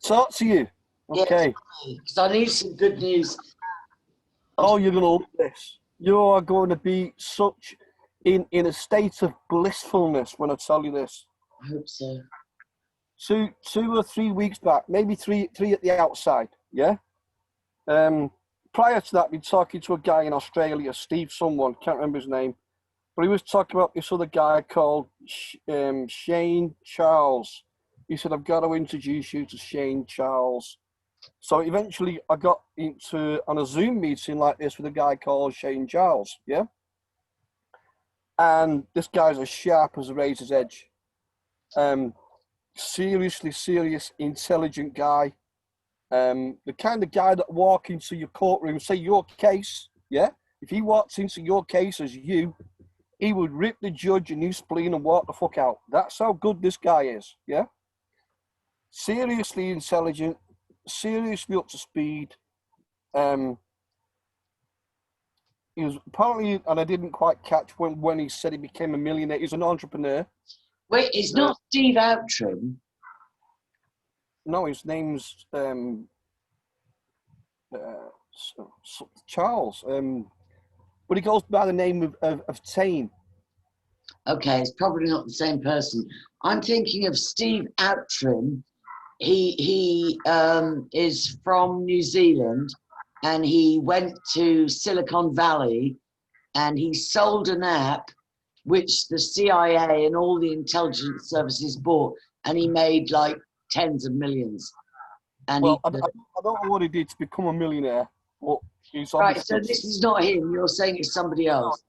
talk to you. Yeah, Okay. because I need some good news. Oh, you're going to love this. You are going to be such in a state of blissfulness when I tell you this. I hope so. Two or 3 weeks back, maybe three at the outside, yeah? Prior to that, I've been talking to a guy in Australia, Steve someone, can't remember his name, but he was talking about this other guy called Shane Charles. He said, I've got to introduce you to Shane Charles. So eventually I got on a Zoom meeting like this with a guy called Shane Charles, yeah? And this guy's as sharp as a razor's edge. Seriously serious, intelligent guy. The kind of guy that walk into your courtroom, say your case, yeah? If he walks into your case as you, he would rip the judge a new spleen and walk the fuck out. That's how good this guy is, yeah? Seriously intelligent, seriously up to speed. He was apparently, and I didn't quite catch when he said he became a millionaire. He's an entrepreneur. Wait, it's not Steve Outram. No, his name's Charles. But he goes by the name of Tane. Okay, it's probably not the same person. I'm thinking of Steve Outram. He is from New Zealand, and he went to Silicon Valley, and he sold an app which the CIA and all the intelligence services bought, and he made like tens of millions. And well, I don't know what he did to become a millionaire, but he's right. So this is not him. You're saying it's somebody else.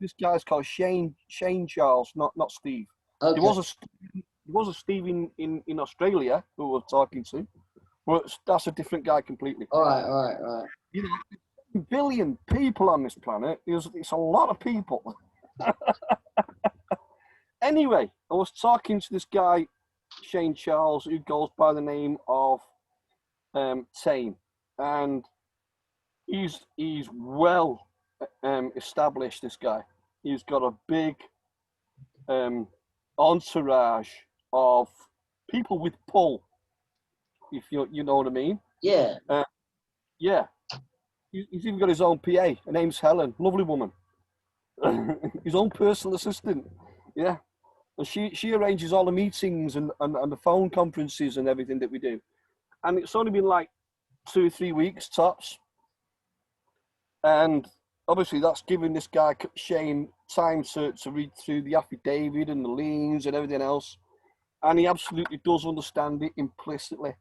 This guy's called Shane Charles, not Steve. Okay. There was a Steve in Australia who we're talking to, but that's a different guy completely. All right. You know, a billion people on this planet. It's a lot of people. Anyway, I was talking to this guy, Shane Charles, who goes by the name of Tane, and he's well established. This guy, he's got a big entourage of people with pull, if you know what I mean. Yeah. Yeah. He's even got his own PA. Her name's Helen, lovely woman. His own personal assistant. Yeah. And she arranges all the meetings and the phone conferences and everything that we do. And it's only been like 2 or 3 weeks tops. And obviously that's given this guy, Shane, time to read through the affidavit and the liens and everything else. And he absolutely does understand it implicitly.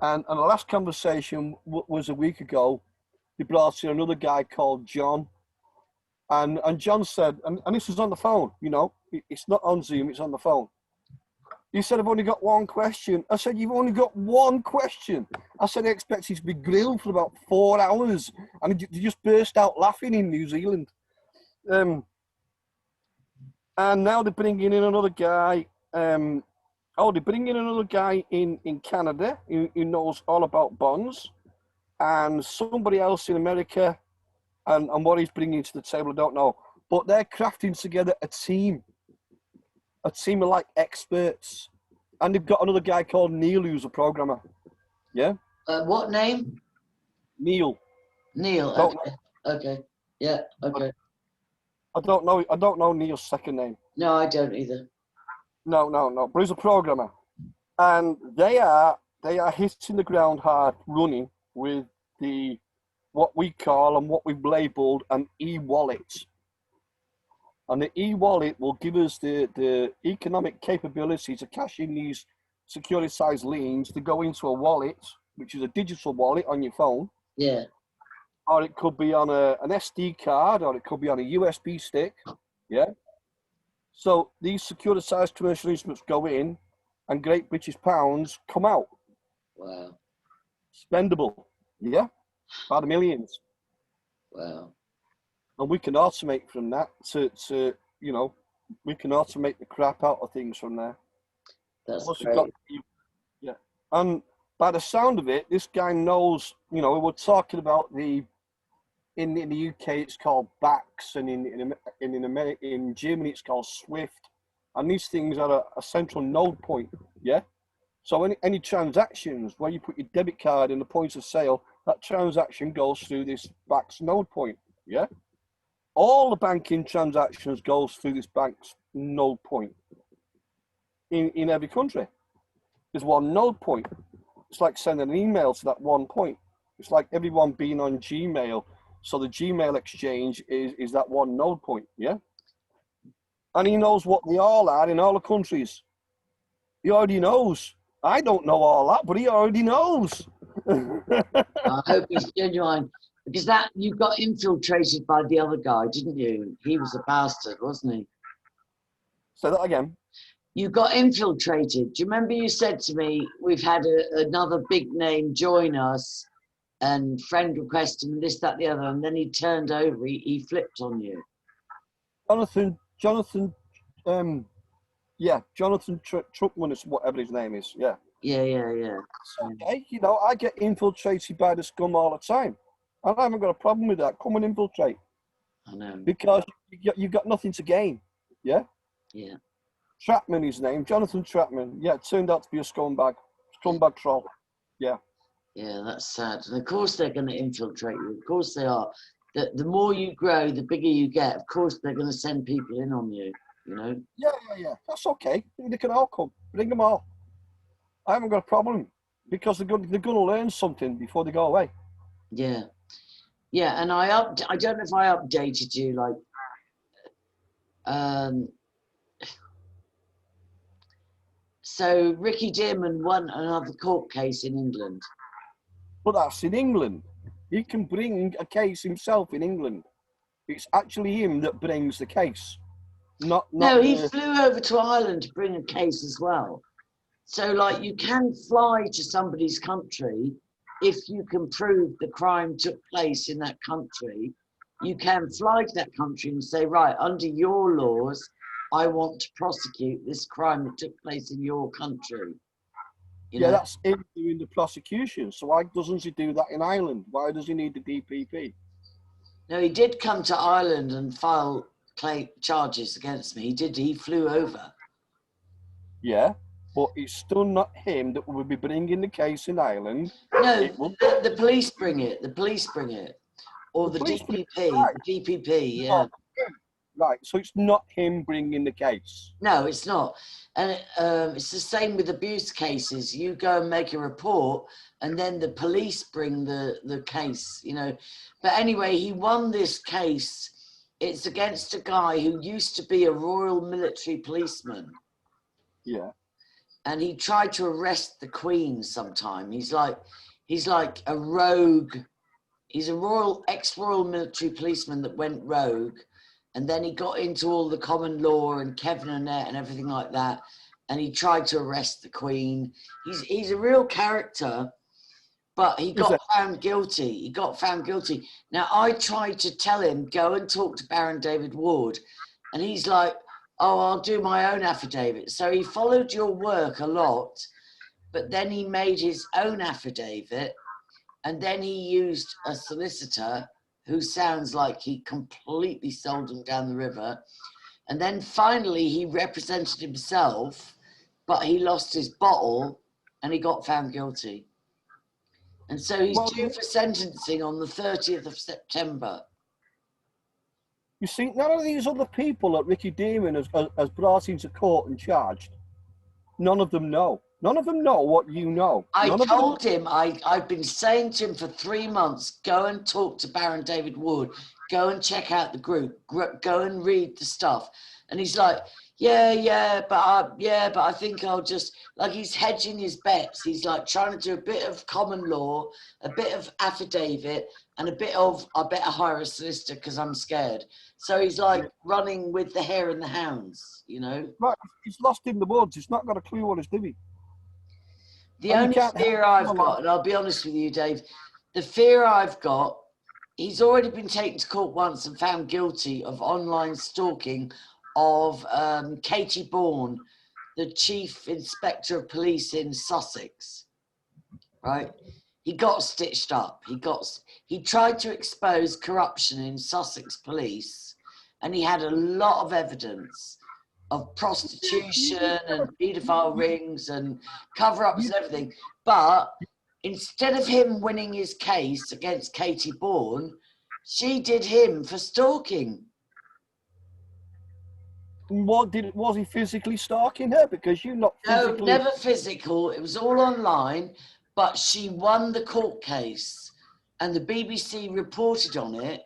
And the last conversation was a week ago. He brought in another guy called John. And John said, and this is on the phone, you know, it's not on Zoom, it's on the phone. He said, I've only got one question. I said, you've only got one question. I said, I expect you to be grilled for about 4 hours. And he just burst out laughing in New Zealand. And now they're bringing in another guy. They're bringing in another guy in Canada who knows all about bonds. And somebody else in America. And what he's bringing to the table, I don't know. But they're crafting together a team of like experts. And they've got another guy called Neil who's a programmer. Yeah? What name? Neil. Neil, okay. Yeah, okay. I don't know Neil's second name. No, I don't either. No. But he's a programmer. And they are hitting the ground hard running with what we call and what we've labelled an e-wallet. And the e-wallet will give us the economic capability to cash in these securitized liens to go into a wallet, which is a digital wallet on your phone. Yeah. Or it could be on an SD card, or it could be on a USB stick. Yeah. So these securitized commercial instruments go in and Great British pounds come out. Wow. Spendable. Yeah. By the millions. Wow. And we can automate from that to we can automate the crap out of things from there. That's great. Yeah. And by the sound of it, this guy knows, we were talking about in the UK it's called BACS, and in Germany it's called SWIFT. And these things are a central node point, yeah? So any transactions where you put your debit card in the point of sale, that transaction goes through this bank's node point. Yeah. All the banking transactions goes through this bank's node point. In every country, there's one node point. It's like sending an email to that one point. It's like everyone being on Gmail. So the Gmail exchange is that one node point. Yeah. And he knows what they all are in all the countries. He already knows. I don't know all that, but he already knows. I hope it's genuine, because that you got infiltrated by the other guy, didn't you? He was a bastard, wasn't he? Say that again. You got infiltrated. Do you remember you said to me, we've had another big name join us and friend request and this, that, the other, and then he turned over, he flipped on you. Jonathan, Jonathan Truckman is whatever his name is. Yeah. Yeah. Okay, you know, I get infiltrated by the scum all the time. I haven't got a problem with that. Come and infiltrate. I know. Because you've got nothing to gain. Yeah? Yeah. Trapman, his name, Jonathan Trapman. Yeah, it turned out to be a scumbag troll. Yeah. Yeah, that's sad. And of course they're going to infiltrate you. Of course they are. The more you grow, the bigger you get. Of course they're going to send people in on you, you know? Yeah. That's okay. They can all come. Bring them all. I haven't got a problem because they're going to learn something before they go away. Yeah. Yeah, and I don't know if I updated you, like, so Ricky Dearman won another court case in England. But that's in England. He can bring a case himself in England. It's actually him that brings the case. No, he flew over to Ireland to bring a case as well. So, like, you can fly to somebody's country if you can prove the crime took place in that country. You can fly to that country and say, right, under your laws, I want to prosecute this crime that took place in your country. You know? That's him doing the prosecution. So why doesn't he do that in Ireland? Why does he need the DPP? No, he did come to Ireland and file charges against me. He flew over. Yeah, but it's still not him that will be bringing the case in Ireland. No, the police bring it. The police bring it. Or the DPP. Right. The DPP, yeah. Right, so it's not him bringing the case. No, it's not. And it's the same with abuse cases. You go and make a report and then the police bring the case, you know. But anyway, he won this case. It's against a guy who used to be a Royal Military policeman. Yeah. And he tried to arrest the Queen sometime. He's like a rogue. He's a ex-Royal Military policeman that went rogue. And then he got into all the common law and Kevin Annette and everything like that. And he tried to arrest the Queen. He's a real character, but he got found guilty. He got found guilty. Now, I tried to tell him, go and talk to Baron David Ward. And he's like, oh, I'll do my own affidavit. So he followed your work a lot, but then he made his own affidavit. And then he used a solicitor who sounds like he completely sold him down the river. And then finally he represented himself, but he lost his bottle and he got found guilty. And so he's due for sentencing on the 30th of September. You see, none of these other people that Ricky Dearman has brought into court and charged, none of them know. None of them know what you know. I told him, I've been saying to him for 3 months, go and talk to Baron David Wood, go and check out the group, go and read the stuff. And he's like, but I think I'll just, like, he's hedging his bets. He's like trying to do a bit of common law, a bit of affidavit, and a bit of, I better hire a solicitor because I'm scared. So he's like running with the hare and the hounds, you know? Right, he's lost in the woods. He's not got a clue what he's doing. The only fear I've got, and I'll be honest with you, Dave, the fear I've got, he's already been taken to court once and found guilty of online stalking of Katie Bourne, the Chief Inspector of Police in Sussex, right? He got stitched up. He tried to expose corruption in Sussex police, and he had a lot of evidence. of prostitution and paedophile rings and cover-ups and everything. But instead of him winning his case against Katie Bourne, she did him for stalking. Was he physically stalking her? Because you're not physically... No, never physical. It was all online, but she won the court case and the BBC reported on it,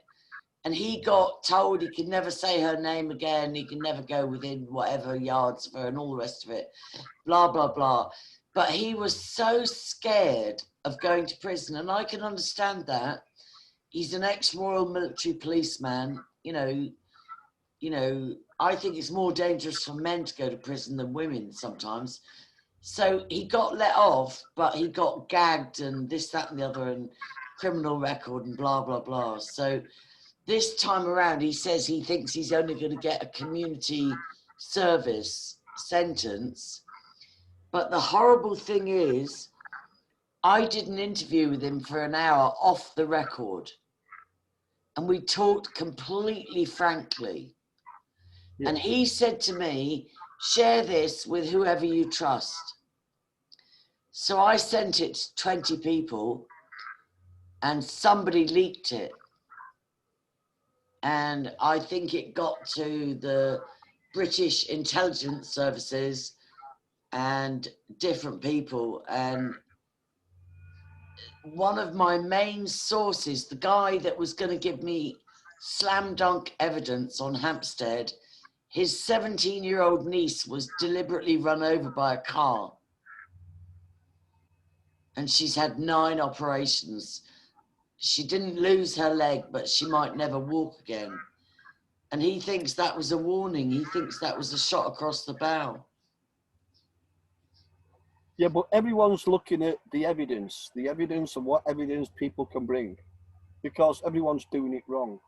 and he got told he could never say her name again, he can never go within whatever yards of her and all the rest of it, blah, blah, blah. But he was so scared of going to prison, and I can understand that. He's an ex-Royal Military policeman. You know, I think it's more dangerous for men to go to prison than women sometimes. So he got let off, but he got gagged and this, that, and the other, and criminal record and blah, blah, blah. So this time around, he says he thinks he's only going to get a community service sentence. But the horrible thing is, I did an interview with him for an hour off the record, and we talked completely frankly. Yeah. And he said to me, share this with whoever you trust. So I sent it to 20 people, and somebody leaked it. And I think it got to the British intelligence services and different people. And one of my main sources, the guy that was going to give me slam dunk evidence on Hampstead, his 17-year-old niece was deliberately run over by a car. And she's had 9 operations. She didn't lose her leg, but she might never walk again. And he thinks that was a warning. He thinks that was a shot across the bow. Yeah, but everyone's looking at the evidence of what evidence people can bring, because everyone's doing it wrong.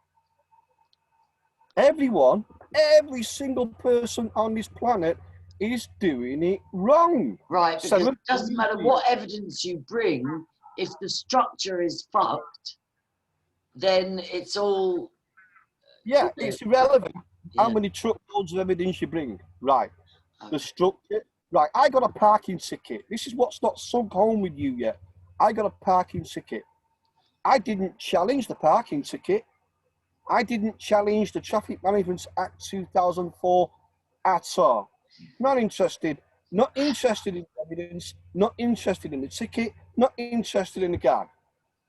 Everyone, every single person on this planet is doing it wrong. Right, because it doesn't matter what evidence you bring, if the structure is fucked, then it's all... Yeah, it's irrelevant how many truckloads of evidence you bring. Right, the structure. Right, I got a parking ticket. This is what's not sunk home with you yet. I got a parking ticket. I didn't challenge the parking ticket. I didn't challenge the Traffic Management Act 2004 at all. Not interested. Not interested in evidence. Not interested in the ticket. Not interested in the guard.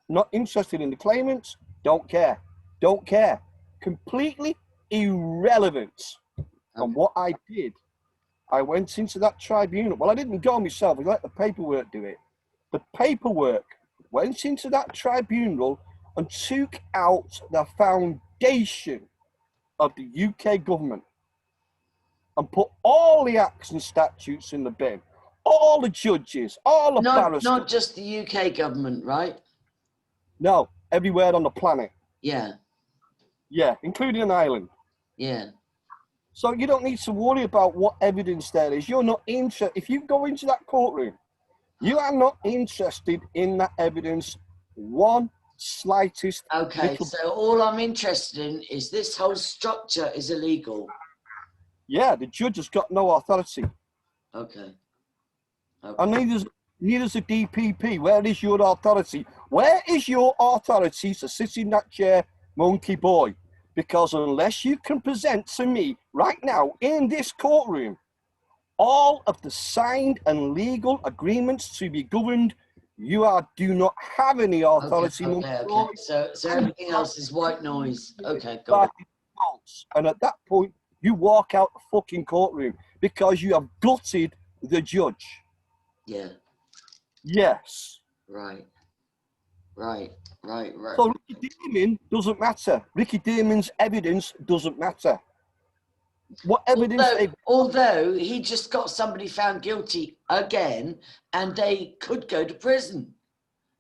Not interested in the claimants. Don't care. Don't care. Completely irrelevant on what I did. I went into that tribunal. Well, I didn't go myself. I let the paperwork do it. The paperwork went into that tribunal and took out the foundation of the UK government and put all the acts and statutes in the bin. All the judges, all the barristers. Not just the UK government, right? No, everywhere on the planet. Yeah. Yeah, including an island. Yeah. So you don't need to worry about what evidence there is. You're not interested. If you go into that courtroom, you are not interested in that evidence one slightest. Okay, so all I'm interested in is this whole structure is illegal. Yeah, the judge has got no authority. Okay. And neither's the DPP. Where is your authority? Where is your authority to sit in that chair, monkey boy? Because unless you can present to me right now in this courtroom all of the signed and legal agreements to be governed, you do not have any authority. Okay. So everything else is white noise. Okay, go on. And at that point, you walk out the fucking courtroom because you have gutted the judge. Yeah. Yes. Right. So Ricky Damon doesn't matter. Ricky Damon's evidence doesn't matter. What evidence? Although he just got somebody found guilty again, and they could go to prison.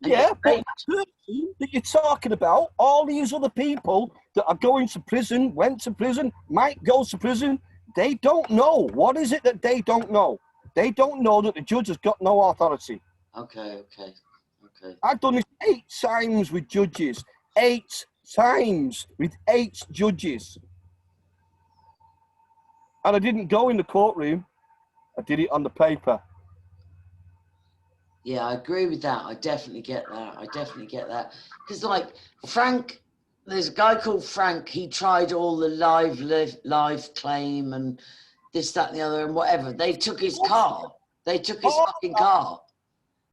Yeah, but the person that you're talking about, all these other people that are going to prison, went to prison, might go to prison, they don't know. What is it that they don't know? They don't know that the judge has got no authority. Okay. I've done this 8 times with judges. 8 times with 8 judges. And I didn't go in the courtroom. I did it on the paper. Yeah, I agree with that. I definitely get that. I definitely get that. Because, like, Frank, there's a guy called Frank. He tried all the live claim and this, that, and the other, and whatever. They took his car. They took his fucking car.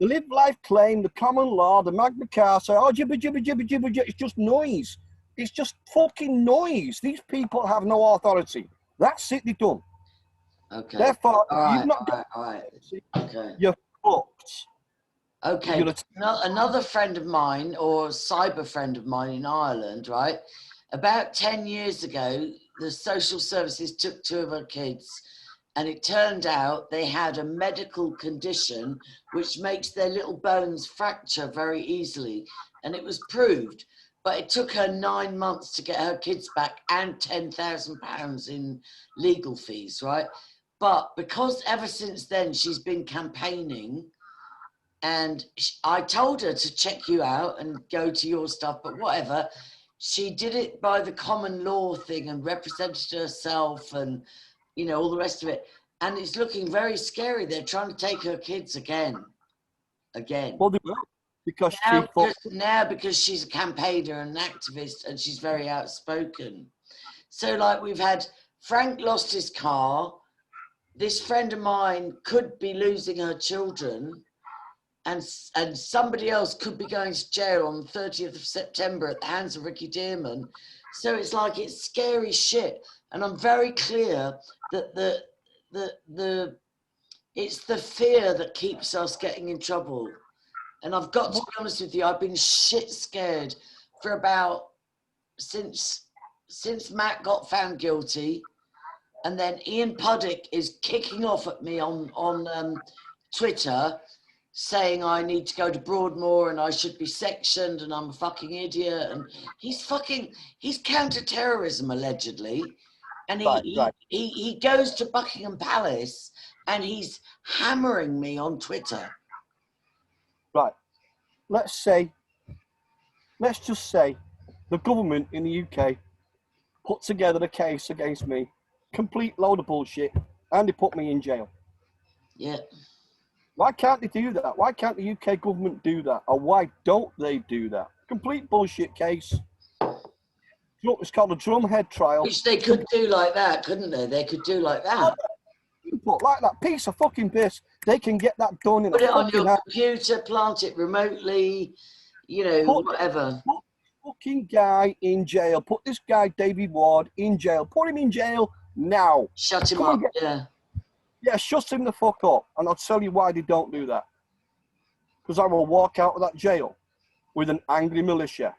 The live life claim, the common law, the Magna Carta, oh, jibber, jibber, jibber, jibber, jibber. It's just noise. It's just fucking noise. These people have no authority. That's it, they're done. Okay. Therefore, All right. you've not got All right. Okay. you're fucked. Okay. Another friend of mine, or cyber friend of mine in Ireland, right? About 10 years ago, the social services took 2 of her kids, and it turned out they had a medical condition which makes their little bones fracture very easily. And it was proved, but it took her 9 months to get her kids back and £10,000 in legal fees, right? But because ever since then she's been campaigning, and I told her to check you out and go to your stuff, but whatever. She did it by the common law thing and represented herself and, you know, all the rest of it. And it's looking very scary. They're trying to take her kids again. Well, they will, because because she's a campaigner and an activist and she's very outspoken. So, like, we've had Frank lost his car. This friend of mine could be losing her children. And somebody else could be going to jail on the 30th of September at the hands of Ricky Dearman. So it's like, it's scary shit. And I'm very clear that it's the fear that keeps us getting in trouble. And I've got to be honest with you, I've been shit scared for about, since Matt got found guilty. And then Ian Puddick is kicking off at me on Twitter, saying I need to go to Broadmoor and I should be sectioned and I'm a fucking idiot. And he's counter-terrorism allegedly. And he goes to Buckingham Palace and he's hammering me on Twitter. Right. Let's just say the government in the UK put together a case against me, complete load of bullshit, and they put me in jail. Yeah. Why can't they do that? Why can't the UK government do that? Or why don't they do that? Complete bullshit case. It's called a drumhead trial. Which they could do like that, couldn't they? They could do like that. Like that piece of fucking piss, they can get that done in Put it on your house. computer, plant it remotely, you know, whatever. Put this fucking guy in jail. Put this guy, David Ward, in jail. Put him in jail now. Shut him up, Yeah, shut him the fuck up. And I'll tell you why they don't do that. Because I will walk out of that jail with an angry militia.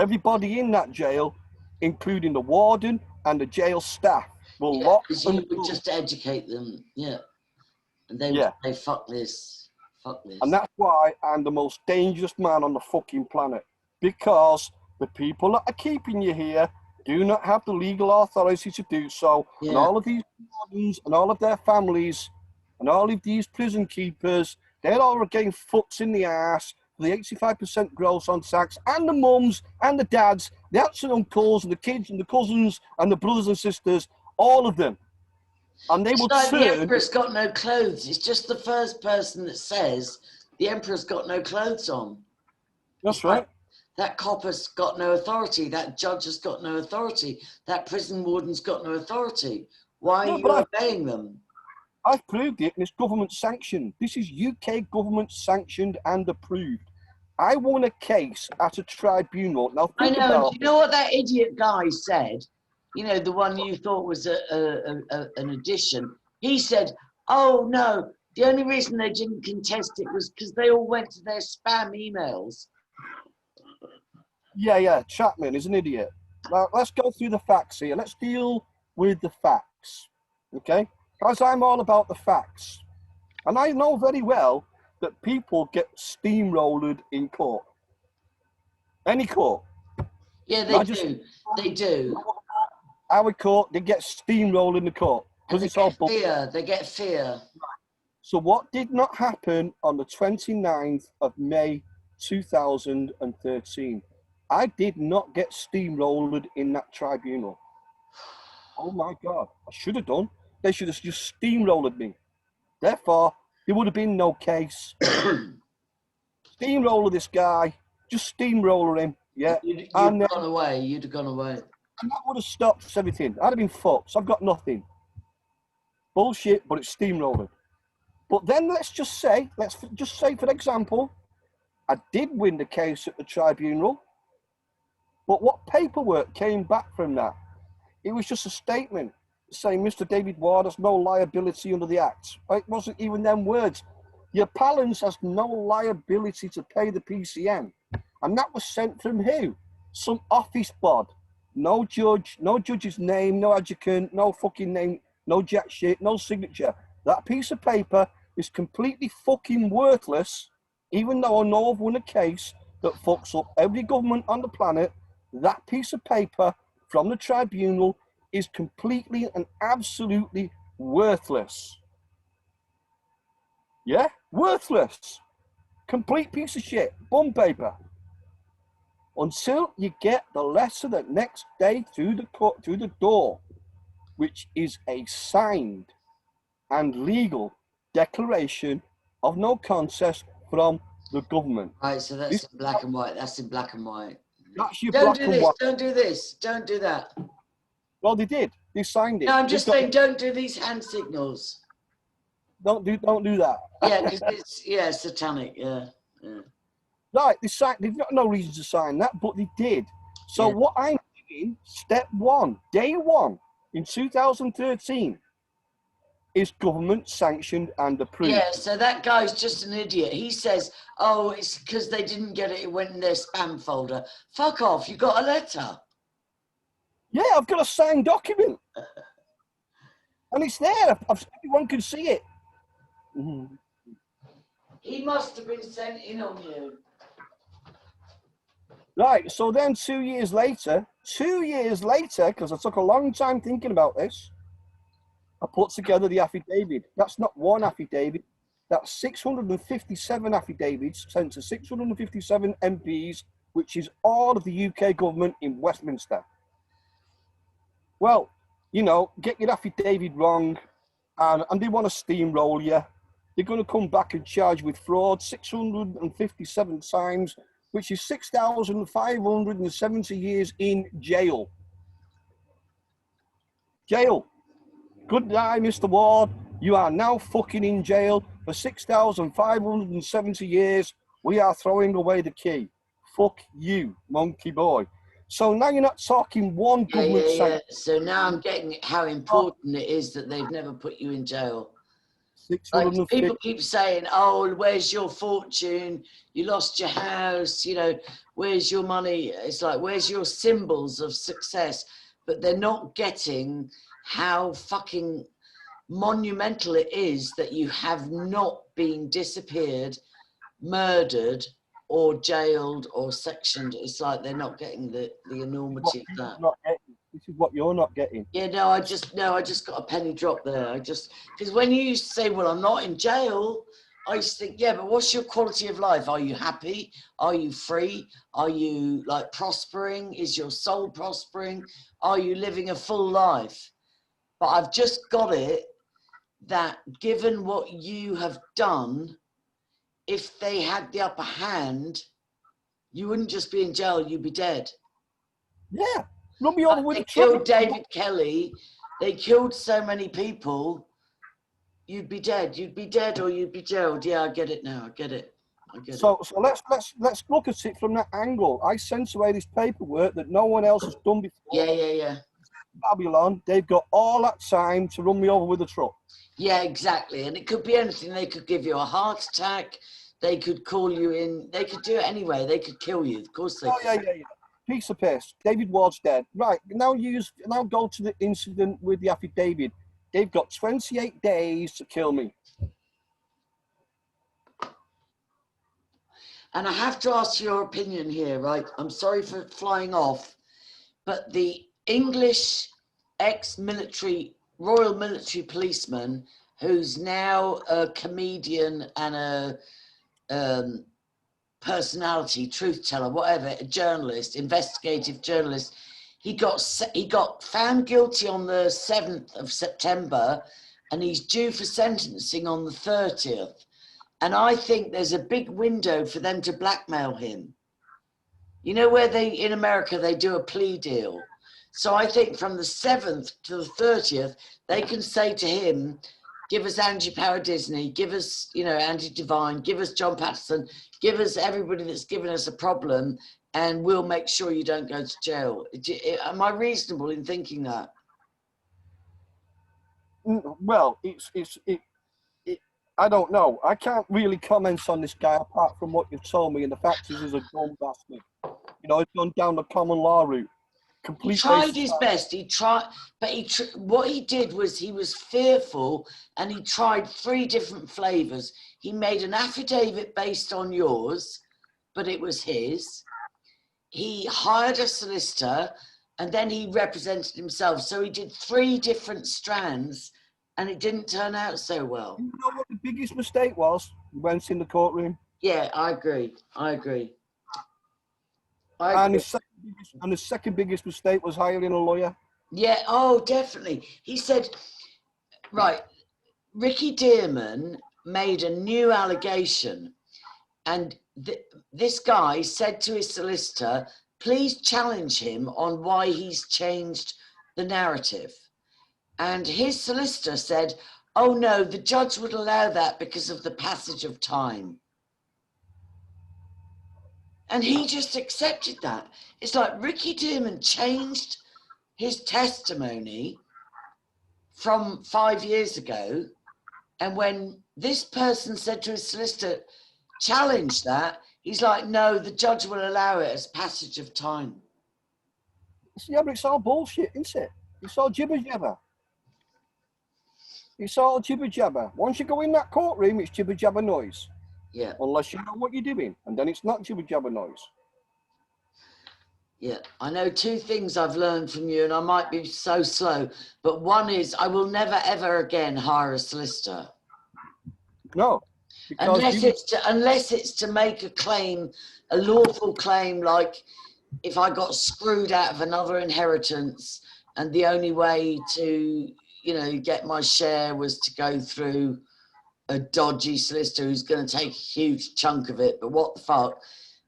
Everybody in that jail, including the warden and the jail staff, will lock and you would just educate them, and they would say, fuck this, fuck this. And that's why I'm the most dangerous man on the fucking planet. Because the people that are keeping you here do not have the legal authority to do so. Yeah. And all of these wardens and all of their families and all of these prison keepers, they're all getting fucks in the ass for the 85% gross on tax, and the mums and the dads, the aunts and uncles and the kids and the cousins and the brothers and sisters, all of them. And they will turn... The Emperor's got no clothes. It's just the first person that says the Emperor's got no clothes on. That's right. That copper's got no authority. That judge has got no authority. That prison warden's got no authority. Why are you obeying them? I've proved it, and it's government sanctioned. This is UK government sanctioned and approved. I won a case at a tribunal. Now, I know. Do you know what that idiot guy said? You know, the one you thought was an addition. He said, oh, no, the only reason they didn't contest it was because they all went to their spam emails. Yeah, Chapman is an idiot. Now, let's go through the facts here. Let's deal with the facts, okay? Because I'm all about the facts. And I know very well that people get steamrolled in court. Any court. Yeah, they do. They do. Our court, they get steamrolled in the court. Because it's all fear. They get fear. So what did not happen on the 29th of May 2013? I did not get steamrolled in that tribunal. Oh my God, I should have done. They should have just steamrolled me. Therefore, there would have been no case. Steamroller this guy, just steamroller him, yeah. You'd And gone away. You'd have gone away. and that would have stopped everything. I'd have been fucked. So I've got nothing. Bullshit, but it's steamrolled. But then let's just say, for example, I did win the case at the tribunal. But what paperwork came back from that? It was just a statement saying Mr. David Ward has no liability under the Act. It wasn't even them words. The appellant has no liability to pay the PCN. And that was sent from who? Some office bod. No judge, no judge's name, no adjudicant, no fucking name, no jack shit, no signature. That piece of paper is completely fucking worthless, even though I know I've won a case that fucks up every government on the planet. That piece of paper from the tribunal is completely and absolutely worthless. Yeah? Worthless. Complete piece of shit. Bum paper. Until you get the letter the next day through the door, which is a signed and legal declaration of no contest from the government. Right, so that's in black and white. That's in black and white. That's your Don't black do and this. white. Don't do this. Don't do that. Well, they did. They signed it. No, I'm just saying, don't do these hand signals. Don't do that. Yeah, because it's satanic. Yeah. Right, they've got no reason to sign that, but they did. So Yeah. what I'm doing, step one, day one, in 2013, is government sanctioned and approved. Yeah, so that guy's just an idiot. He says, oh, it's because they didn't get it. It went in their spam folder. Fuck off. You got a letter. Yeah, I've got a signed document. And it's there. Everyone can see it. Mm-hmm. He must have been sent in on you. Right, so then 2 years later, because I took a long time thinking about this, I put together the affidavit. That's not one affidavit. That's 657 affidavits sent to 657 MPs, which is all of the UK government in Westminster. Well, get your affidavit wrong, and they want to steamroll you. They're going to come back and charge with fraud 657 times, which is 6,570 years in jail. Jail. Good day, Mr. Ward. You are now fucking in jail for 6,570 years. We are throwing away the key. Fuck you, monkey boy. So now you're not talking one government sanction. So now I'm getting how important it is that they've never put you in jail. Like people keep saying, oh, where's your fortune? You lost your house, where's your money? It's like, where's your symbols of success? But they're not getting how fucking monumental it is that you have not been disappeared, murdered, or jailed or sectioned. It's like they're not getting the enormity of that. This is what you're not getting. Yeah, no, I just got a penny drop there. Because when you used to say, well, I'm not in jail, I used to think, yeah, but what's your quality of life? Are you happy? Are you free? Are you like prospering? Is your soul prospering? Are you living a full life? But I've just got it that given what you have done, if they had the upper hand, you wouldn't just be in jail, you'd be dead. Yeah. Run me over with They killed David Kelly. They killed so many people. You'd be dead. You'd be dead or you'd be jailed. Yeah, I get it now. I get it. So let's look at it from that angle. I sent away this paperwork that no one else has done before. Yeah. Babylon, they've got all that time to run me over with a truck. Yeah, exactly. And it could be anything. They could give you a heart attack. They could call you in. They could do it anyway. They could kill you. Of course they could. Yeah. Piece of piss. David Ward's dead. Right, now go to the incident with the affidavit. They've got 28 days to kill me. And I have to ask your opinion here, right? I'm sorry for flying off, but the English ex-military, Royal Military policeman, who's now a comedian and a personality, truth teller, whatever, a journalist, investigative journalist, he got found guilty on the 7th of September, and he's due for sentencing on the 30th. And I think there's a big window for them to blackmail him. You know where in America, they do a plea deal. So I think from the 7th to the 30th, they can say to him, give us Angie Power Disney, give us, Andy Devine, give us John Patterson, give us everybody that's given us a problem, and we'll make sure you don't go to jail. Am I reasonable in thinking that? Well, I don't know. I can't really comment on this guy apart from what you've told me, and the fact is he's a dumb bastard. He's gone down the common law route. He tried his best. He tried, but what he did was he was fearful, and he tried 3 different flavors. He made an affidavit based on yours, but it was his. He hired a solicitor, and then he represented himself. So he did 3 different strands, and it didn't turn out so well. You know what the biggest mistake was? He went in the courtroom. Yeah, I agree. And his second biggest mistake was hiring a lawyer. Yeah, oh, definitely. He said, right, Ricky Dearman made a new allegation, and this guy said to his solicitor, please challenge him on why he's changed the narrative. And his solicitor said, oh no, the judge would allow that because of the passage of time. And he just accepted that. It's like Ricky Dearman changed his testimony from 5 years ago. And when this person said to his solicitor, challenge that, he's like, no, the judge will allow it as passage of time. Yeah, but it's all bullshit, isn't it? It's all jibber jabber. It's all jibber jabber. Once you go in that courtroom, it's jibber jabber noise. Yeah. Unless you know what you're doing, and then it's not jibber jabber noise. Yeah, I know 2 things I've learned from you, and I might be so slow, but one is I will never ever again hire a solicitor. No. Unless it's to make a claim, a lawful claim, like if I got screwed out of another inheritance and the only way to, get my share was to go through a dodgy solicitor who's going to take a huge chunk of it, but what the fuck?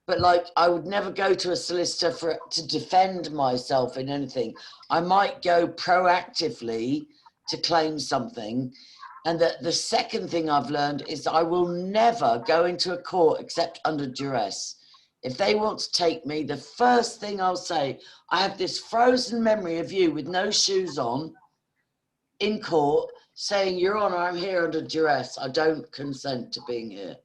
But like, I would never go to a solicitor to defend myself in anything. I might go proactively to claim something. And the second thing I've learned is I will never go into a court except under duress. If they want to take me, the first thing I'll say, I have this frozen memory of you with no shoes on in court saying, Your Honour, I'm here under duress. I don't consent to being here.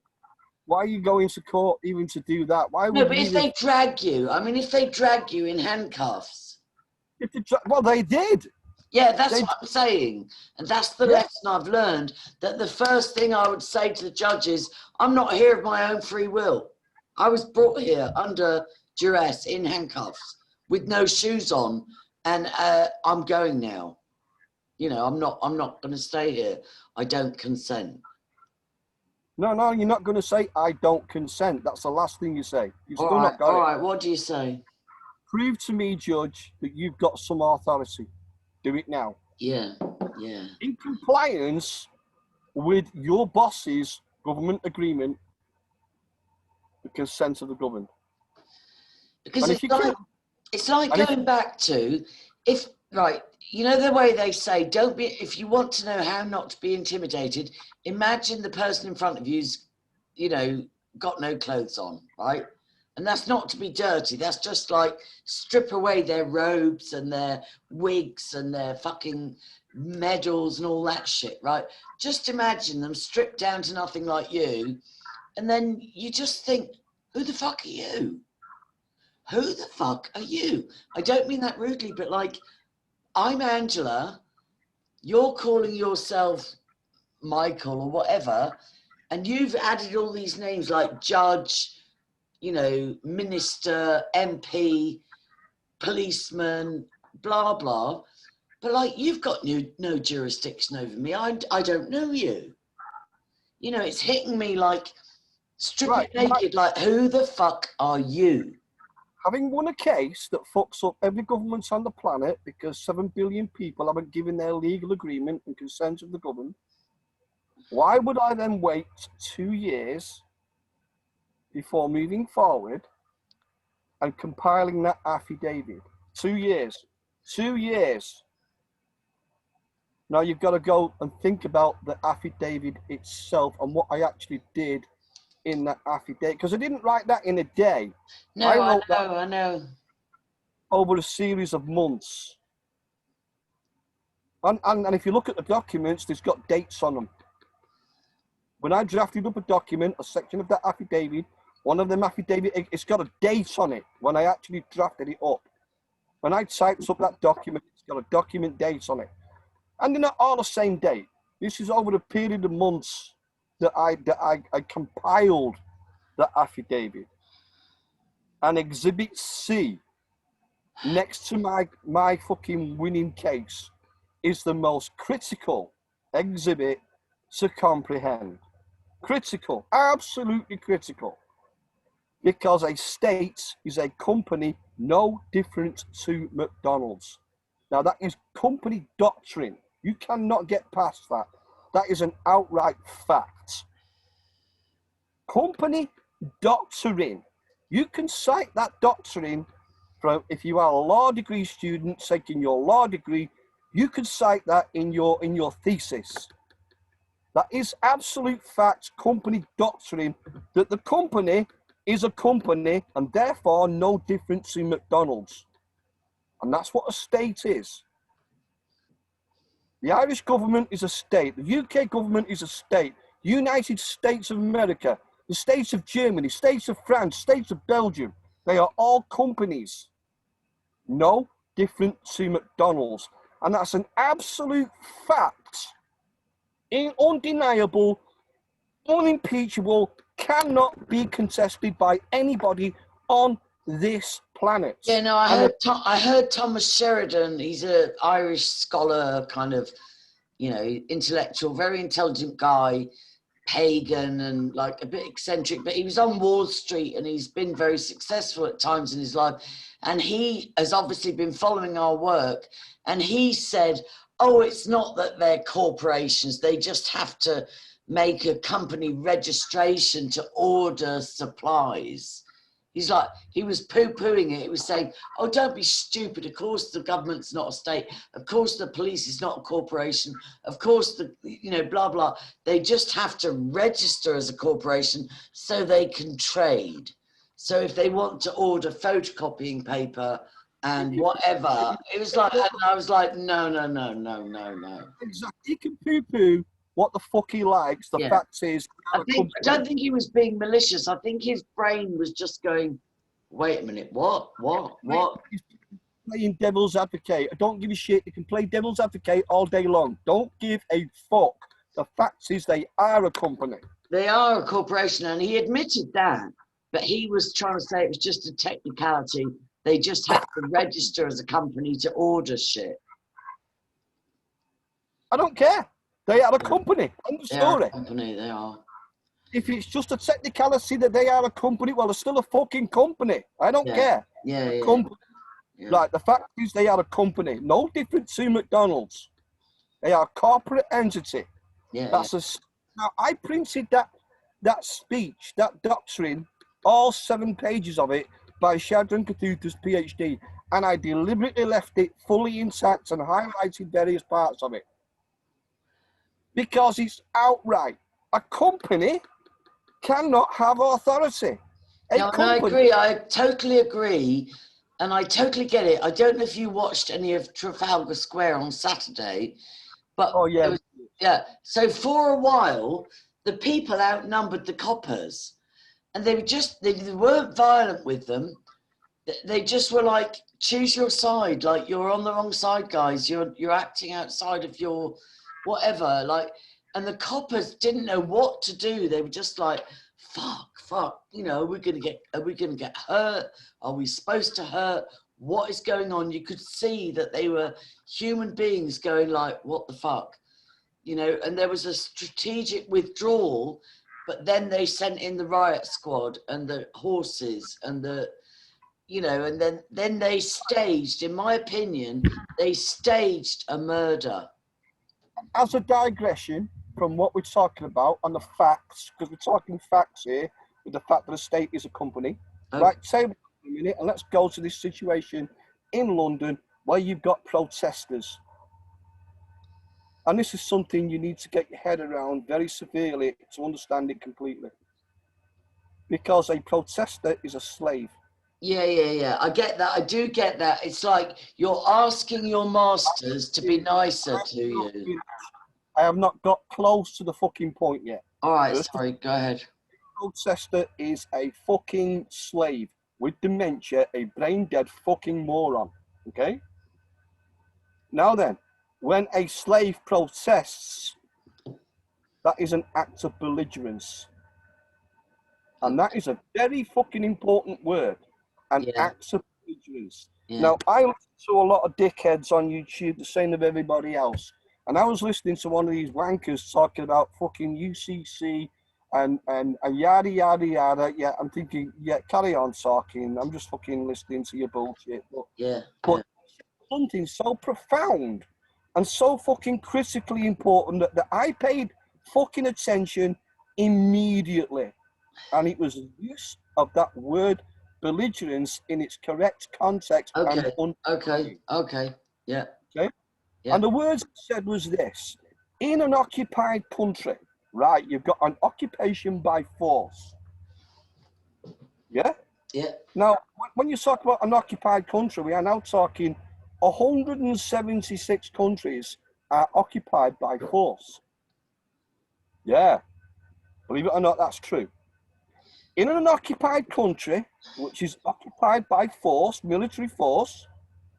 Why are you going to court even to do that? Why would no, but if they drag you, if they drag you in handcuffs. Well, they did. Yeah, that's what I'm saying. And that's the lesson I've learned, that the first thing I would say to the judge is, I'm not here of my own free will. I was brought here under duress in handcuffs with no shoes on, and I'm going now. I'm not going to stay here. I don't consent. No, you're not going to say, I don't consent. That's the last thing you say. You've still not got it. All right, what do you say? Prove to me, Judge, that you've got some authority. Do it now. Yeah. In compliance with your boss's government agreement, the consent of the governed. Because it's like going back to, the way they say, if you want to know how not to be intimidated, imagine the person in front of you's, got no clothes on, right? And that's not to be dirty. That's just like strip away their robes and their wigs and their fucking medals and all that shit, right? Just imagine them stripped down to nothing like you. And then you just think, who the fuck are you? Who the fuck are you? I don't mean that rudely, but like, I'm Angela. You're calling yourself Michael or whatever. And you've added all these names like judge, minister, MP, policeman, blah, blah. But like, you've got no jurisdiction over me. I don't know you. It's hitting me like stripping naked, like, who the fuck are you? having won a case that fucks up every government on the planet because 7 billion people haven't given their legal agreement and consent of the government, why would I then wait 2 years before moving forward and compiling that affidavit? 2 years. 2 years. Now you've got to go and think about the affidavit itself and what I actually did in that affidavit, because I didn't write that in a day. No, I know. Over a series of months. And if you look at the documents, there's got dates on them. When I drafted up a document, a section of that affidavit, one of them affidavit, it's got a date on it when I actually drafted it up. When I typed up that document, it's got a document date on it. And they're not all the same date. This is over a period of months that I compiled the affidavit. And Exhibit C, next to my fucking winning case, is the most critical exhibit to comprehend. Critical, absolutely critical. Because a state is a company no different to McDonald's. Now that is company doctrine. You cannot get past that. That is an outright fact. Company doctrine. You can cite that doctrine from, if you are a law degree student taking your law degree, you can cite that in your thesis. That is absolute fact, company doctrine, that the company is a company and therefore no different to McDonald's. And that's what a state is. The Irish government is a state. The UK government is a state. United States of America, the states of Germany, states of France, states of Belgium, they are all companies. No different to McDonald's. And that's an absolute fact. Undeniable, unimpeachable, cannot be contested by anybody on this planet. Yeah, no, I heard Thomas Sheridan. He's an Irish scholar, kind of, intellectual, very intelligent guy, pagan and like a bit eccentric, but he was on Wall Street and he's been very successful at times in his life. And he has obviously been following our work. And he said, oh, it's not that they're corporations. They just have to make a company registration to order supplies. He's like, he was poo-pooing it. He was saying, oh, don't be stupid. Of course, the government's not a state. Of course, the police is not a corporation. Of course, blah, blah. They just have to register as a corporation so they can trade. So if they want to order photocopying paper and whatever, it was like, and I was like, no. Exactly. He can poo-poo what the fuck he likes. The fact is, I don't think he was being malicious. I think his brain was just going, wait a minute, what? He's playing devil's advocate. I don't give a shit. You can play devil's advocate all day long. Don't give a fuck. The fact is, they are a company. They are a corporation, and he admitted that. But he was trying to say it was just a technicality. They just have to register as a company to order shit. I don't care. They are a company. End of story. They are a company, they are. If it's just a technicality that they are a company, well, they're still a fucking company. I don't care. Yeah. Company. Yeah. Like, the fact is, they are a company. No different to McDonald's. They are a corporate entity. Yeah. Now, I printed that speech, that doctrine, all 7 pages of it, by Shadran Kathuta's PhD, and I deliberately left it fully intact and highlighted various parts of it. Because it's outright. A company cannot have authority. I agree. I totally agree. And I totally get it. I don't know if you watched any of Trafalgar Square on Saturday, but oh, yeah. So for a while, the people outnumbered the coppers. And they weren't violent with them. They just were like, choose your side. Like, you're on the wrong side, guys. You're acting outside of your whatever. Like, and the coppers didn't know what to do. They were just like, fuck. Are we gonna get hurt? Are we supposed to hurt? What is going on? You could see that they were human beings going like, what the fuck? And there was a strategic withdrawal. But then they sent in the riot squad and the horses and you know, and then they staged, in my opinion, they staged a murder. As a digression from what we're talking about on the facts, because we're talking facts here, with the fact that the state is a company. Okay. Right, say a minute, and let's go to this situation in London where you've got protesters. And this is something you need to get your head around very severely to understand it completely. Because a protester is a slave. Yeah. I get that. I do get that. It's like you're asking your masters to be nicer to you. I have not got close to the fucking point yet. All right, sorry, go ahead. A protester is a fucking slave with dementia, a brain-dead fucking moron. Okay? Now then, when a slave protests, that is an act of belligerence. And that is a very fucking important word. An act of belligerence. Yeah. Now, I listen to a lot of dickheads on YouTube, the same of everybody else. And I was listening to one of these wankers talking about fucking UCC and yada, yada, yada. Yeah, I'm thinking, yeah, carry on talking. I'm just fucking listening to your bullshit. But something so profound and so fucking critically important that I paid fucking attention immediately. And it was the use of that word belligerence in its correct context. Okay. Yeah. Okay. Yeah. And the words it said was this: in an occupied country, right, you've got an occupation by force. Yeah? Yeah. Now, when you talk about an occupied country, we are now talking 176 countries are occupied by force. Yeah. Believe it or not, that's true. In an occupied country, which is occupied by force, military force,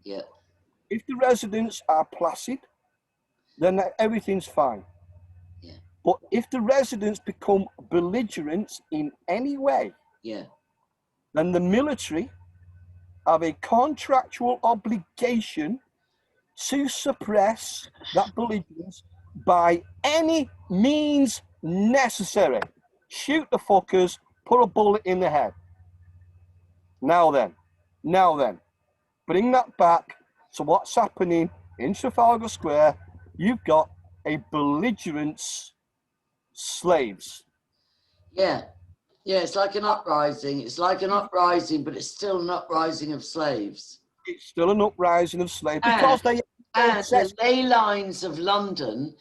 yeah, if the residents are placid, then everything's fine. Yeah. But if the residents become belligerent in any way, yeah, then the military have a contractual obligation to suppress that belligerence by any means necessary. Shoot the fuckers, put a bullet in the head. Now then, bring that back to what's happening in Trafalgar Square. You've got a belligerent slaves. Yeah, it's like an uprising. It's like an uprising, but it's still an uprising of slaves. It's still an uprising of slaves because and the ley lines of London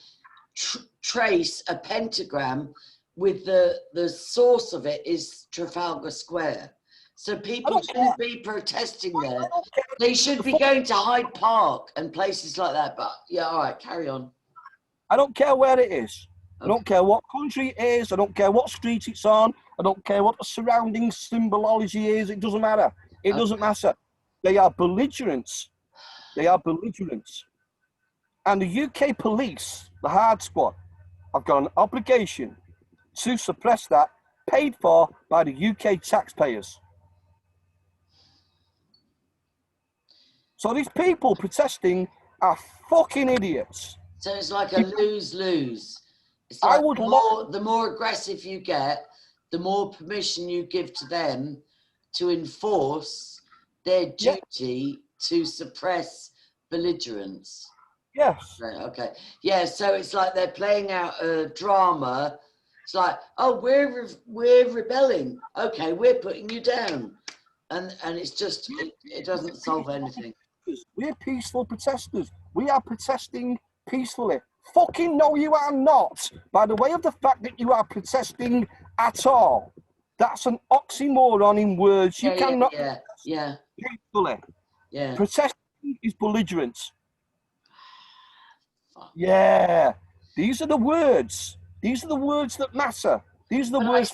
trace a pentagram with the source of it is Trafalgar Square. So people shouldn't be protesting there. They should be going to Hyde Park and places like that. But yeah, all right, carry on. I don't care where it is. Okay. I don't care what country it is. I don't care what street it's on. I don't care what the surrounding symbology is. It doesn't matter. It doesn't matter. They are belligerents. They are belligerents. And the UK police, the hard squad, have got an obligation to suppress that, paid for by the UK taxpayers. So these people protesting are fucking idiots. So it's like a lose-lose. It's like the more aggressive you get, the more permission you give to them to enforce their duty to suppress belligerence. Yes. Right, okay. Yeah, so it's like they're playing out a drama. It's like, oh, we're rebelling. Okay, we're putting you down. And it's just, it doesn't solve anything. We're peaceful protesters. We are protesting peacefully. Fucking no, you are not. By the way of the fact that you are protesting at all. That's an oxymoron in words. You cannot peacefully. Yeah. Protesting is belligerence. Yeah. These are the words. These are the words that matter. These are the words.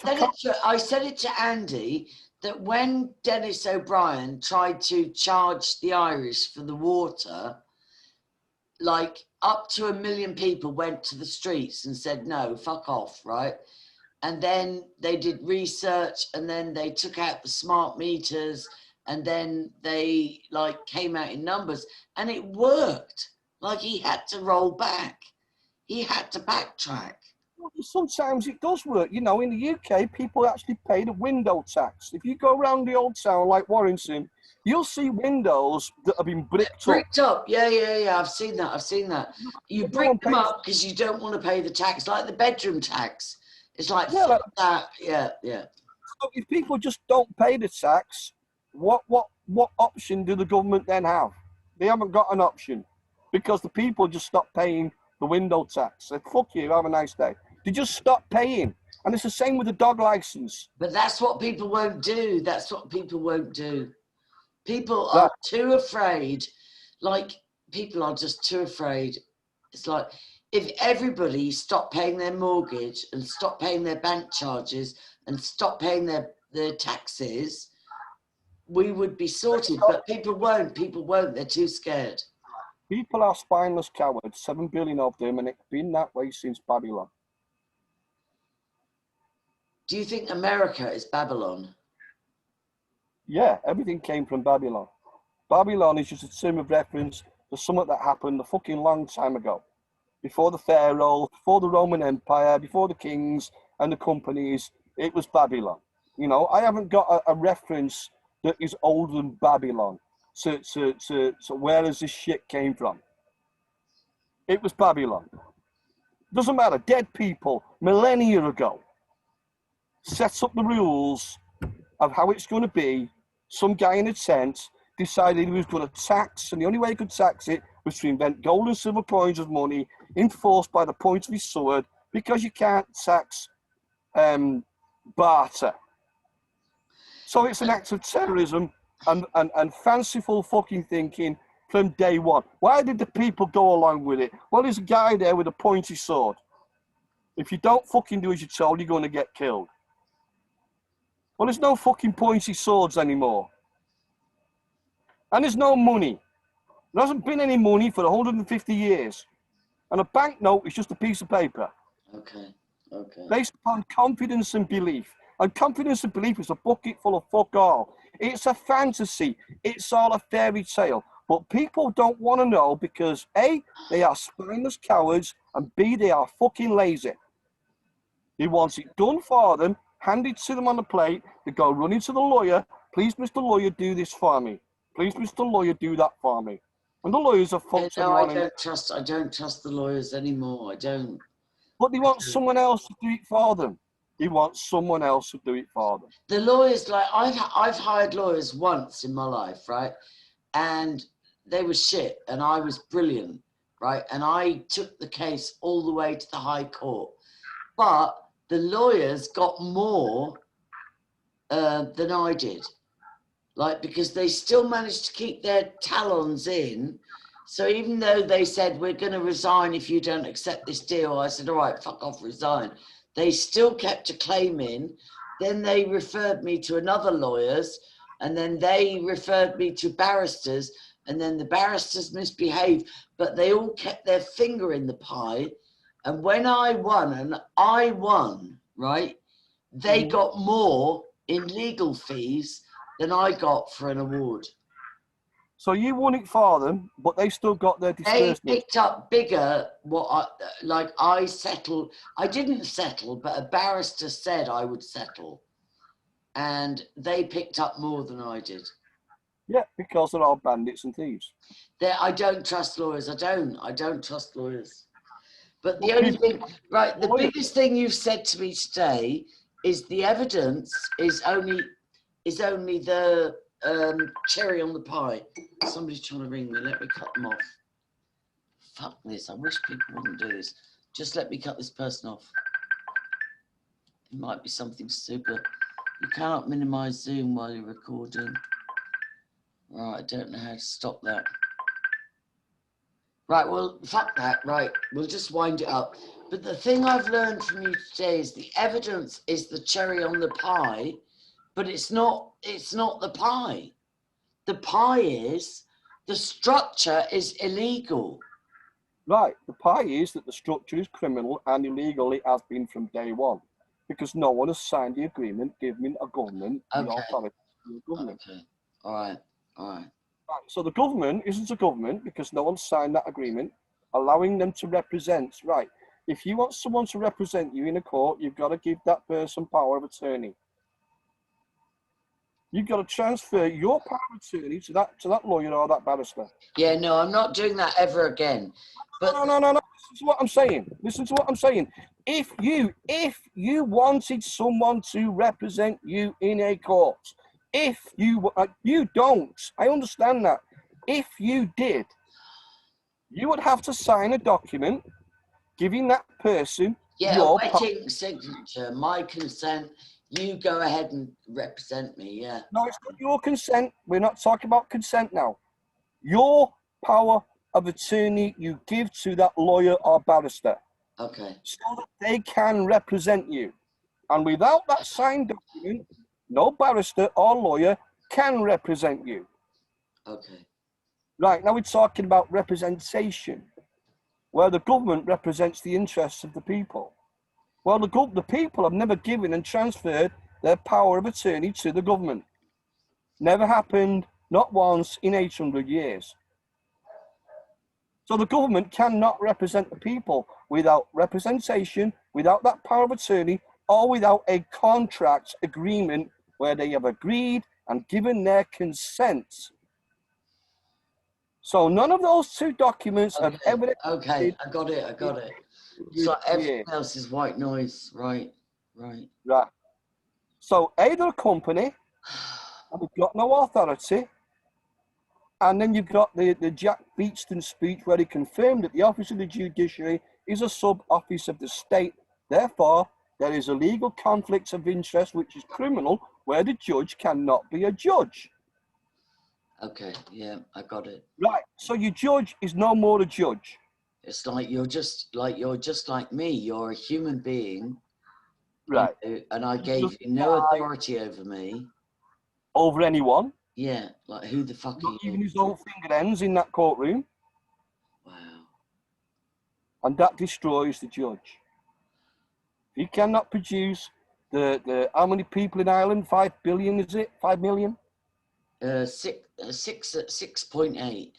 I said it to Andy that when Dennis O'Brien tried to charge the Irish for the water, like up to 1 million people went to the streets and said, no, fuck off, right? And then they did research and then they took out the smart meters and then they like came out in numbers and it worked. Like he had to roll back. He had to backtrack. Well, sometimes it does work. You know, in the UK, people actually pay the window tax. If you go around the old town like Warrington, you'll see windows that have been bricked up. Bricked up, yeah. I've seen that. I've seen that. You No brick one them pays. up because you don't want to pay the tax, like the bedroom tax. It's like, Yeah, fuck that. Yeah. so if people just don't pay the tax, what option do the government then have? They haven't got an option because the people just stop paying the window tax. They fuck you, have a nice day. They just stop paying, and it's the same with the dog license. But that's what people won't do. That's what people won't do. People are Right. too afraid. Like, people are just too afraid. It's like, if everybody stopped paying their mortgage and stopped paying their bank charges and stopped paying their taxes, we would be sorted. But people won't. People won't. They're too scared. People are spineless cowards, 7 billion of them, and it's been that way since Babylon. Do you think America is Babylon? Yeah, everything came from Babylon. Babylon is just a term of reference to something that happened a fucking long time ago. Before the pharaohs, before the Roman Empire, before the kings and the companies, it was Babylon. You know, I haven't got a reference that is older than Babylon to where does this shit came from. It was Babylon. Doesn't matter, dead people, millennia ago, set up the rules of how it's going to be. Some guy in a tent decided he was going to tax, and the only way he could tax it was to invent gold and silver coins as money, enforced by the point of his sword, because you can't tax barter. So it's an act of terrorism and fanciful fucking thinking from day one. Why did the people go along with it? Well, there's a guy there with a pointy sword. If you don't fucking do as you're told, you're going to get killed. Well, there's no fucking pointy swords anymore. And there's no money. There hasn't been any money for 150 years. And a banknote is just a piece of paper. Okay. Based upon confidence and belief. And confidence and belief is a bucket full of fuck all. It's a fantasy. It's all a fairy tale. But people don't want to know because A, they are spineless cowards, and B, they are fucking lazy. They want it done for them, handed to them on a plate. They go running to the lawyer. Please, Mr. Lawyer, do this for me. Please, Mr. Lawyer, do that for me. And the lawyers have fucked everyone in. I don't trust the lawyers anymore. I don't. But they want someone else to do it for them. They want someone else to do it for them. The lawyers, like, I've hired lawyers once in my life, right? And they were shit, and I was brilliant, right? And I took the case all the way to the High Court. But the lawyers got more than I did, like, because they still managed to keep their talons in. So even though they said, we're going to resign if you don't accept this deal, I said, all right, fuck off, resign. They still kept a claim in. Then they referred me to another lawyers, and then they referred me to barristers, and then the barristers misbehaved, but they all kept their finger in the pie. And when I won, right, they got more in legal fees than I got for an award. So you won it for them, but they still got their disbursement. They picked up bigger I settled. I didn't settle, but a barrister said I would settle. And they picked up more than I did. Yeah, because they're all bandits and thieves. I don't trust lawyers. I don't trust lawyers. But the only thing, right, the biggest thing you've said to me today is the evidence is only the cherry on the pie. Somebody's trying to ring me. Let me cut them off. Fuck this. I wish people wouldn't do this. Just let me cut this person off. It might be something super. You cannot minimize Zoom while you're recording. Right, I don't know how to stop that. Right, well, fuck that. Right, we'll just wind it up. But the thing I've learned from you today is the evidence is the cherry on the pie, but it's not the pie. The pie is the structure is illegal. Right, the pie is that the structure is criminal and illegal. It has been from day one, because no one has signed the agreement giving a government the authority to be a government. Okay, all right. Right, so the government isn't a government because no one signed that agreement, allowing them to represent. Right, if you want someone to represent you in a court, you've got to give that person power of attorney. You've got to transfer your power of attorney to that lawyer or that barrister. Yeah, no, I'm not doing that ever again. But No. Listen to what I'm saying. Listen to what I'm saying. If you wanted someone to represent you in a court, if you don't, I understand that. If you did, you would have to sign a document giving that person yeah, a your wetting signature, my consent. You go ahead and represent me. Yeah. No, it's not your consent. We're not talking about consent now. Your power of attorney you give to that lawyer or barrister. Okay. So that they can represent you. And without that signed document, no barrister or lawyer can represent you. Okay. Right, now we're talking about representation, where the government represents the interests of the people. Well, the people have never given and transferred their power of attorney to the government. Never happened, not once in 800 years. So the government cannot represent the people without representation, without that power of attorney, or without a contract agreement where they have agreed and given their consent. So none of those two documents have ever existed. Okay, I got it. So everything else is white noise, right? Right. So either a company, and they've got no authority, and then you've got the Jack Beatston speech where he confirmed that the office of the judiciary is a sub-office of the state. Therefore, there is a legal conflict of interest which is criminal, where the judge cannot be a judge. Okay, yeah, I got it. Right, so your judge is no more a judge. It's like you're just like me. You're a human being. Right. And I gave you no authority over me. Over anyone. Yeah, like who the fuck are you? Even his own finger ends in that courtroom. Wow. And that destroys the judge. He cannot produce the how many people in Ireland? 5 billion, is it? 5 million? 6.8.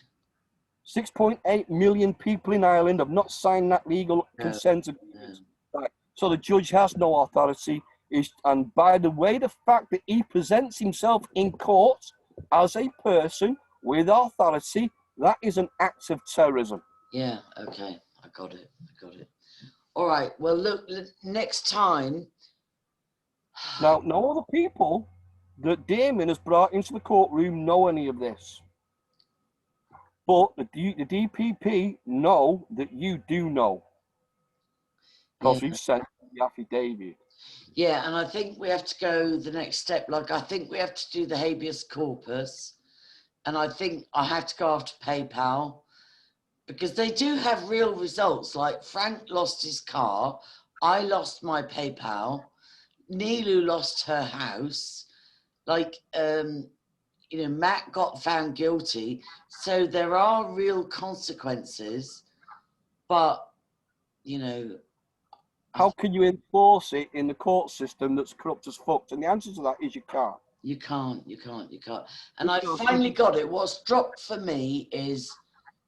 6.8 million people in Ireland have not signed that legal consent agreement. Right. So the judge has no authority. And by the way, the fact that he presents himself in court as a person with authority, that is an act of terrorism. Yeah, okay. I got it. All right. Well, look, next time. Now, no other people that Damon has brought into the courtroom know any of this. But the DPP know that you do know. Because we've sent the affidavit. Yeah, and I think we have to go the next step. Like, I think we have to do the habeas corpus. And I think I have to go after PayPal. Because they do have real results. Like, Frank lost his car. I lost my PayPal. Nilu lost her house. Like, Matt got found guilty. So there are real consequences. But, how can you enforce it in the court system that's corrupt as fuck? And the answer to that is you can't. You can't. And I finally got it. What's dropped for me is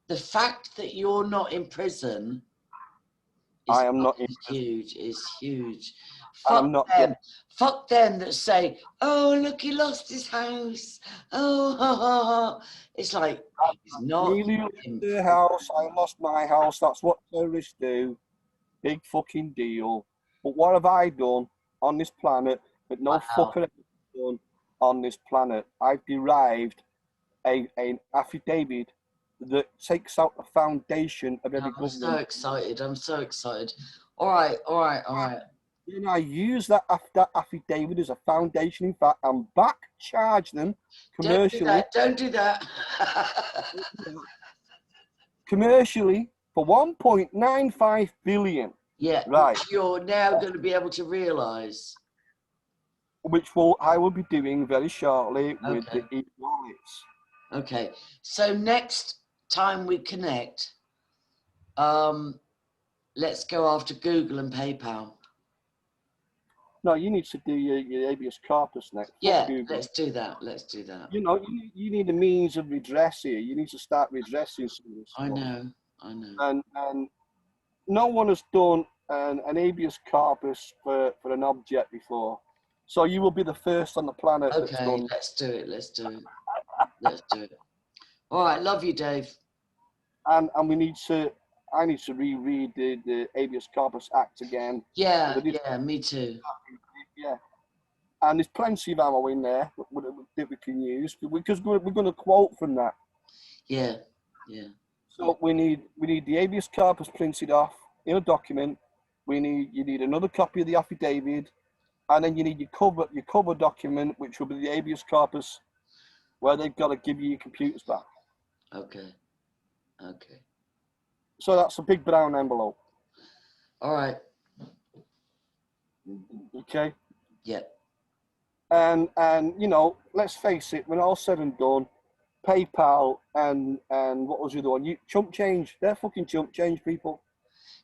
the fact that you're not in prison. I am not in huge. Is huge. Fuck them that say, "Oh, look, he lost his house." Oh, it's like he's not. Really lost their house. I lost my house. That's what terrorists do. Big fucking deal. But what have I done on this planet that no fucker ever done on this planet? I've derived an affidavit that takes out the foundation of every government. I'm so excited. All right. Then I use that affidavit as a foundation. In fact, I'm back charge them commercially. Don't do that. Commercially for 1.95 billion. Yeah, right. Which you're now going to be able to realise. Which I will be doing very shortly with the e-wallets. Okay, so next time we connect, let's go after Google and PayPal. No, you need to do your habeas corpus next. Yeah, let's do that. You need a means of redress here. You need to start redressing some of this stuff. I know. And no one has done an habeas corpus for an object before. So you will be the first on the planet that's Okay, done. let's do it. Let's do it. Let's do it. All right, love you, Dave. And we need to. I need to reread the Habeas Corpus Act again. Yeah, yeah, me too. Yeah. And there's plenty of ammo in there that we can use because we're going to quote from that. Yeah, yeah. So we need the habeas corpus printed off in a document. You need another copy of the affidavit, and then you need your cover document, which will be the habeas corpus, where they've got to give you your computers back. Okay, okay. So that's a big brown envelope. All right. Okay. Yeah. And you know, let's face it, when all said and done, PayPal and what was the other one? Chump change. They're fucking chump change people.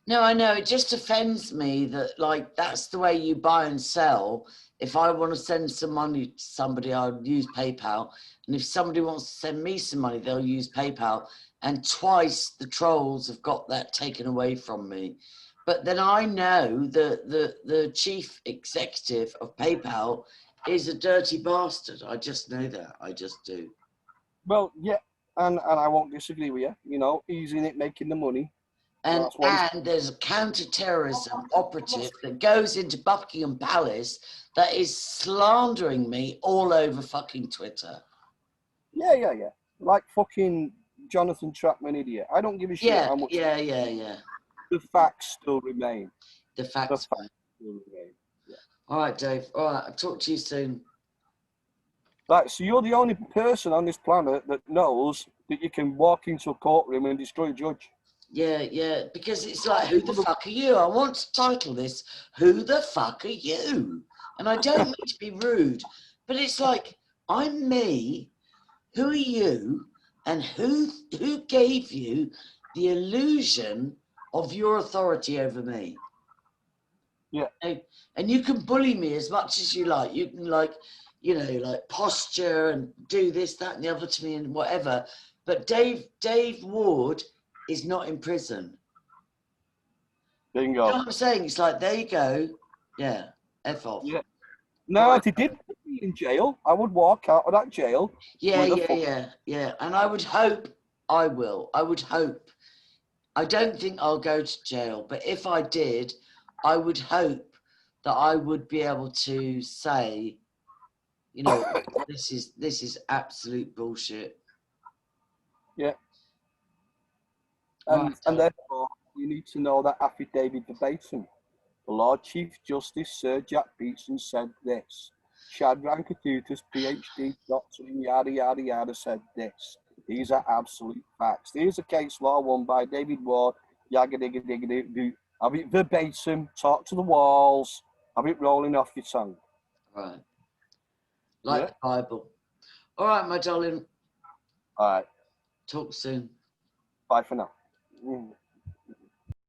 No, I know. It just offends me that, like, that's the way you buy and sell. If I want to send some money to somebody, I'll use PayPal. And if somebody wants to send me some money, they'll use PayPal. And twice the trolls have got that taken away from me. But then I know that the chief executive of PayPal is a dirty bastard. I just know that. I just do. Well, yeah, and I won't disagree with you. You know, he's in it making the money. And there's a counter-terrorism operative that goes into Buckingham Palace that is slandering me all over fucking Twitter. Yeah. Like fucking Jonathan Trackman idiot. I don't give a shit how much. Yeah. The facts still remain. The facts still remain. Yeah. All right, Dave. All right, I'll talk to you soon. Right, so you're the only person on this planet that knows that you can walk into a courtroom and destroy a judge. Yeah, because it's like, who the fuck are you? I want to title this, Who the Fuck Are You? And I don't mean to be rude, but it's like, I'm me, who are you, and who gave you the illusion of your authority over me? Yeah. And you can bully me as much as you like. You can, like, you know, like posture and do this, that, and the other to me and whatever. But Dave Ward is not in prison. Bingo. You know what I'm saying? It's like, there you go. Yeah, F off. Yeah. No, if he did put me in jail, I would walk out of that jail. Yeah. And I would hope I will. I would hope. I don't think I'll go to jail, but if I did, I would hope that I would be able to say, you know, this is absolute bullshit. Yeah. And therefore, you need to know that affidavit verbatim. The Lord Chief Justice Sir Jack Beatson said this. Chad Rankadutas, PhD, Doctor, and yada yada yada said this. These are absolute facts. Here's a case law won by David Ward. Yagga digga digga digga. Have it verbatim. Talk to the walls. Have it rolling off your tongue. Right. Like the Bible. All right, my darling. All right. Talk soon. Bye for now.